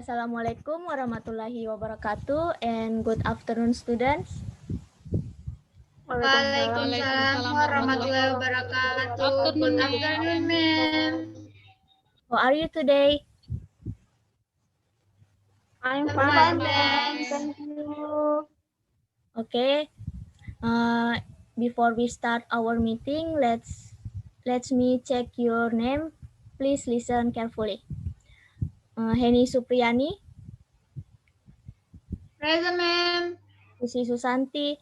Assalamualaikum warahmatullahi wabarakatuh and good afternoon students. Waalaikumsalam warahmatullahi wabarakatuh. Good afternoon, ma'am. How are you today? I'm Fine, fine, thanks. thank you. Okay. Before we start our meeting, let me check your name. Please listen carefully. Heni Supriyani, Present, ma'am. Susi Susanti,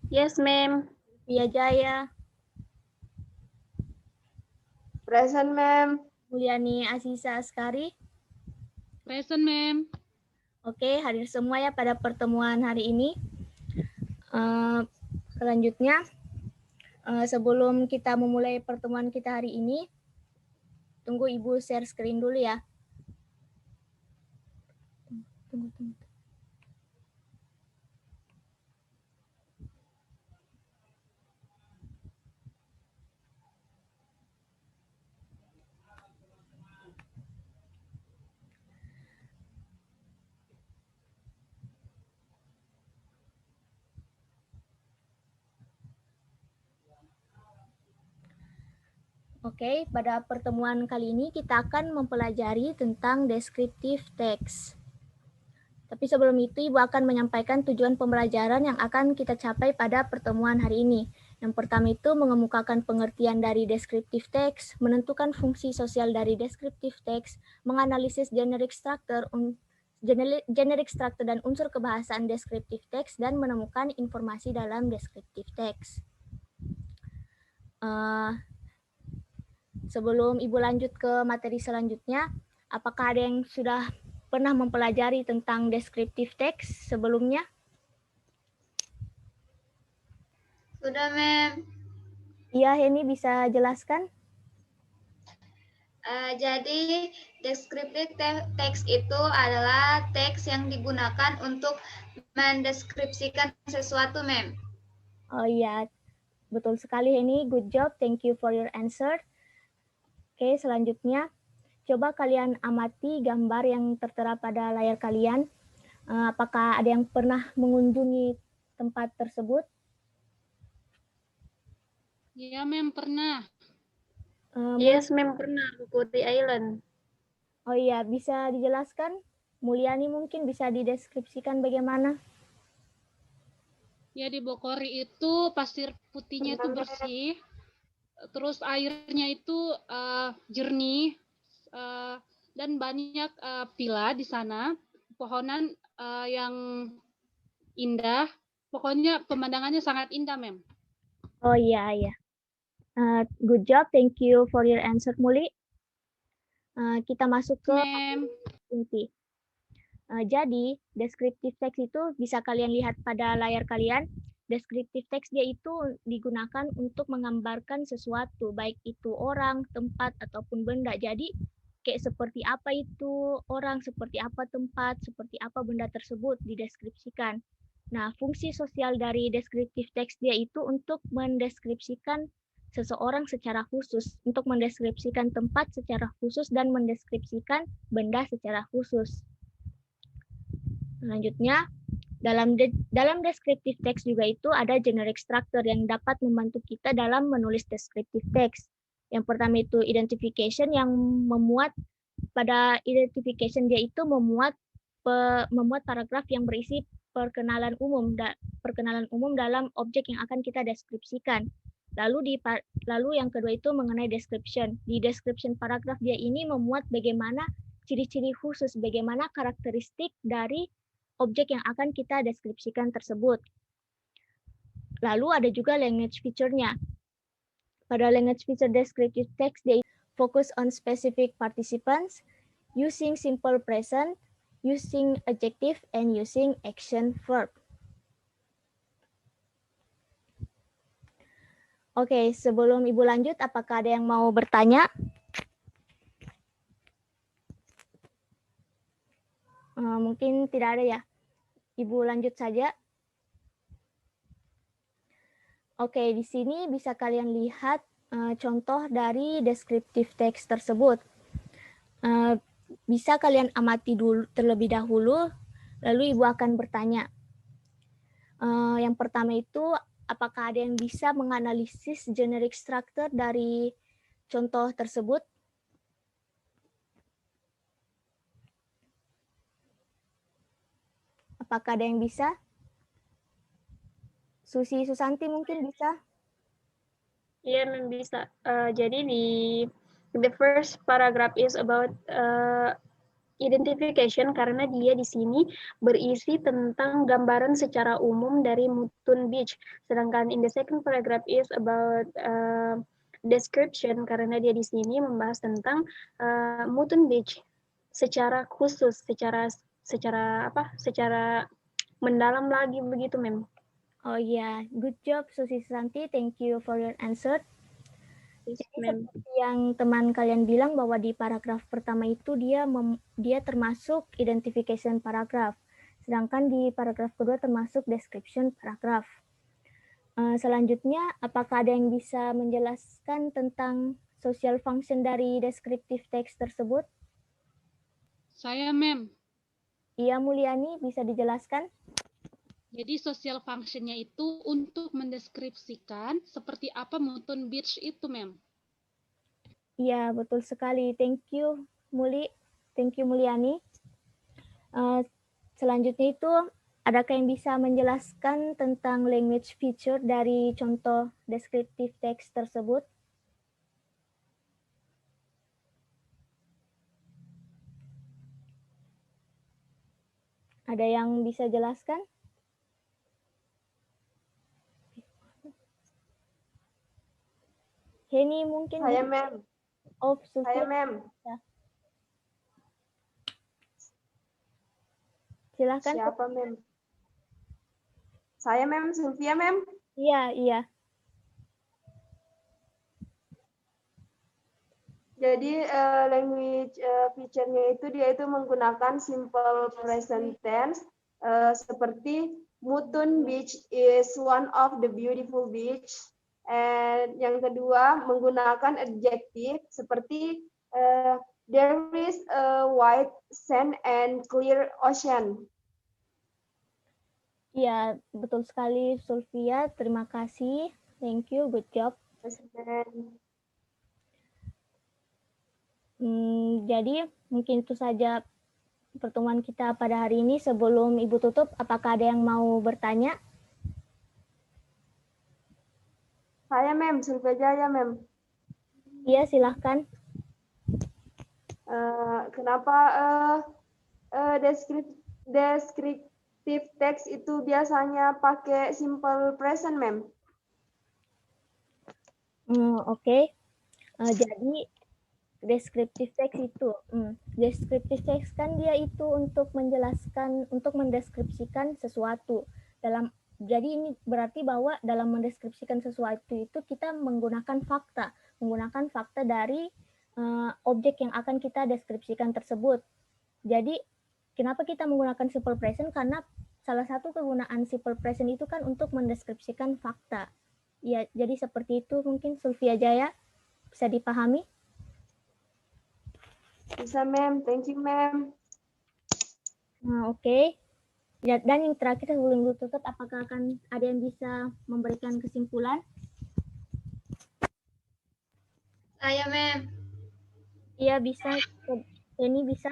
Yes, ma'am. Pia Jaya, Present, ma'am. Mulyani Aziza Askari. Present, ma'am. Oke, hadir semua ya pada pertemuan hari ini. Selanjutnya, sebelum kita memulai pertemuan kita hari ini, tunggu Ibu share screen dulu ya. Tunggu. Oke, pada pertemuan kali ini kita akan mempelajari tentang descriptive text. Tapi sebelum itu, Ibu akan menyampaikan tujuan pembelajaran yang akan kita capai pada pertemuan hari ini. Yang pertama itu mengemukakan pengertian dari descriptive text, menentukan fungsi sosial dari descriptive text, menganalisis generic structure dan unsur kebahasaan descriptive text, dan menemukan informasi dalam descriptive text. Sebelum Ibu lanjut ke materi selanjutnya, apakah ada yang sudah pernah mempelajari tentang descriptive text sebelumnya? Sudah, ma'am. Iya, Heni bisa jelaskan? Jadi, descriptive text itu adalah teks yang digunakan untuk mendeskripsikan sesuatu, ma'am. Oh iya, betul sekali Heni. Good job, thank you for your answer. Oke, selanjutnya coba kalian amati gambar yang tertera pada layar kalian. Apakah ada yang pernah mengunjungi tempat tersebut? Iya, ma'am, pernah. Yes, ma'am, pernah Bukuri Island. Oh iya, bisa dijelaskan? Mulyani mungkin bisa dideskripsikan bagaimana? Ya, di Bokori itu pasir putihnya itu bersih, terus airnya itu jernih, dan banyak villa di sana, pohonan yang indah. Pokoknya pemandangannya sangat indah, ma'am. Oh iya. Good job, thank you for your answer, Muli. Kita masuk ke inti. Jadi, descriptive text itu bisa kalian lihat pada layar kalian. Descriptive text dia itu digunakan untuk menggambarkan sesuatu, baik itu orang, tempat, ataupun benda. Jadi, kayak seperti apa itu orang, seperti apa tempat, seperti apa benda tersebut dideskripsikan. Nah, fungsi sosial dari descriptive text dia itu untuk mendeskripsikan seseorang secara khusus, untuk mendeskripsikan tempat secara khusus, dan mendeskripsikan benda secara khusus. Selanjutnya, dalam descriptive text juga itu ada generic structure yang dapat membantu kita dalam menulis descriptive text. Yang pertama itu identification, yang memuat pada identification dia itu memuat paragraf yang berisi perkenalan umum dalam objek yang akan kita deskripsikan. Lalu yang kedua itu mengenai description. Di description paragraf dia ini memuat bagaimana ciri-ciri khusus, bagaimana karakteristik dari objek yang akan kita deskripsikan tersebut. Lalu ada juga language feature-nya. Pada language feature descriptive text, dia fokus on specific participants, using simple present, using adjective, and using action verb. Oke, sebelum Ibu lanjut, apakah ada yang mau bertanya? Mungkin tidak ada ya. Ibu lanjut saja. Oke, di sini bisa kalian lihat contoh dari descriptive text tersebut. bisa kalian amati dulu terlebih dahulu, lalu Ibu akan bertanya. Yang pertama itu, apakah ada yang bisa menganalisis generic structure dari contoh tersebut? Apakah ada yang bisa? Susi Susanti mungkin bisa? Iya, Mem, bisa. Jadi the first paragraph is about identification, karena dia di sini berisi tentang gambaran secara umum dari Mutun Beach. Sedangkan in the second paragraph is about description, karena dia di sini membahas tentang Mutun Beach secara khusus, secara mendalam lagi begitu, Mem. Oh iya, good job Susi Susanti. Thank you for your answer. Yes, Jadi Mem. seperti yang teman kalian bilang bahwa di paragraf pertama itu dia termasuk identification paragraph, sedangkan di paragraf kedua termasuk description paragraph. Selanjutnya, apakah ada yang bisa menjelaskan tentang social function dari descriptive text tersebut? Saya, Mem. Iya, Mulyani, bisa dijelaskan? Jadi social function-nya itu untuk mendeskripsikan seperti apa Mutun Beach itu, Mem. Iya, betul sekali. Thank you, Muli. Thank you, Mulyani. Selanjutnya itu, adakah yang bisa menjelaskan tentang language feature dari contoh descriptive text tersebut? Ada yang bisa jelaskan? Heni mungkin? Saya, Mem. Oh, Sufia. Saya, Mem. Silakan. Siapa, Mem? Saya, Mem. Sylvia, Mem. Iya, iya. Jadi language feature-nya itu dia itu menggunakan simple present tense seperti Mutun Beach is one of the beautiful beach. And yang kedua menggunakan adjective seperti there is a white sand and clear ocean. Iya, betul sekali Sulfia. Terima kasih. Thank you. Good job. Jadi mungkin itu saja pertemuan kita pada hari ini. Sebelum Ibu tutup, apakah ada yang mau bertanya? Saya, Mem. Sulfia Jaya, Mem. Iya, silahkan. Kenapa descriptive text itu biasanya pakai simple present, Mem? Oke. Jadi descriptive text itu, descriptive text kan dia itu untuk menjelaskan, untuk mendeskripsikan sesuatu. Jadi ini berarti bahwa dalam mendeskripsikan sesuatu itu kita menggunakan fakta dari objek yang akan kita deskripsikan tersebut. Jadi kenapa kita menggunakan simple present? Karena salah satu kegunaan simple present itu kan untuk mendeskripsikan fakta. Ya, jadi seperti itu mungkin Sulfia Jaya, bisa dipahami? Bisa, Mem. Thank you, Mem. Oke. Ya, dan yang terakhir sebelum ditutup, apakah akan ada yang bisa memberikan kesimpulan? Saya, Mem. Iya, bisa. Ini bisa.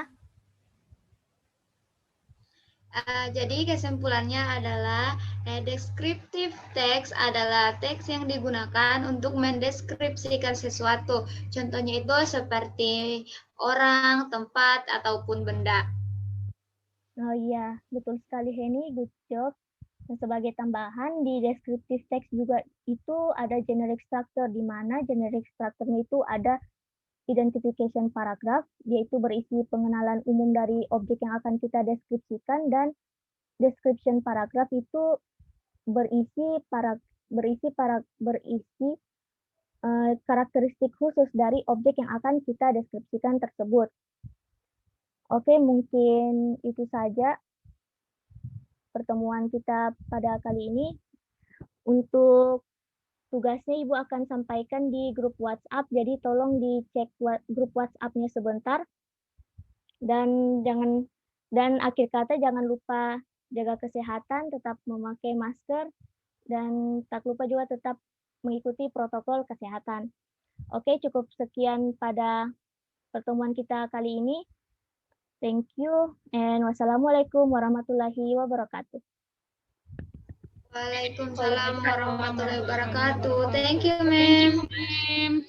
Jadi kesimpulannya adalah descriptive text adalah teks yang digunakan untuk mendeskripsikan sesuatu. Contohnya itu seperti orang, tempat, ataupun benda. Oh iya, betul sekali Heni, good job. Dan sebagai tambahan, di descriptive text juga itu ada generic structure, di mana generic structure-nya itu ada identification paragraph, yaitu berisi pengenalan umum dari objek yang akan kita deskripsikan, dan description paragraph itu berisi karakteristik khusus dari objek yang akan kita deskripsikan tersebut. Oke, mungkin itu saja pertemuan kita pada kali ini. Untuk tugasnya Ibu akan sampaikan di grup WhatsApp, jadi tolong dicek grup WhatsApp-nya sebentar. Dan akhir kata jangan lupa jaga kesehatan, tetap memakai masker, dan tak lupa juga tetap mengikuti protokol kesehatan. Oke, cukup sekian pada pertemuan kita kali ini. Thank you, and wassalamualaikum warahmatullahi wabarakatuh. Waalaikumsalam warahmatullahi wabarakatuh. Thank you, ma'am.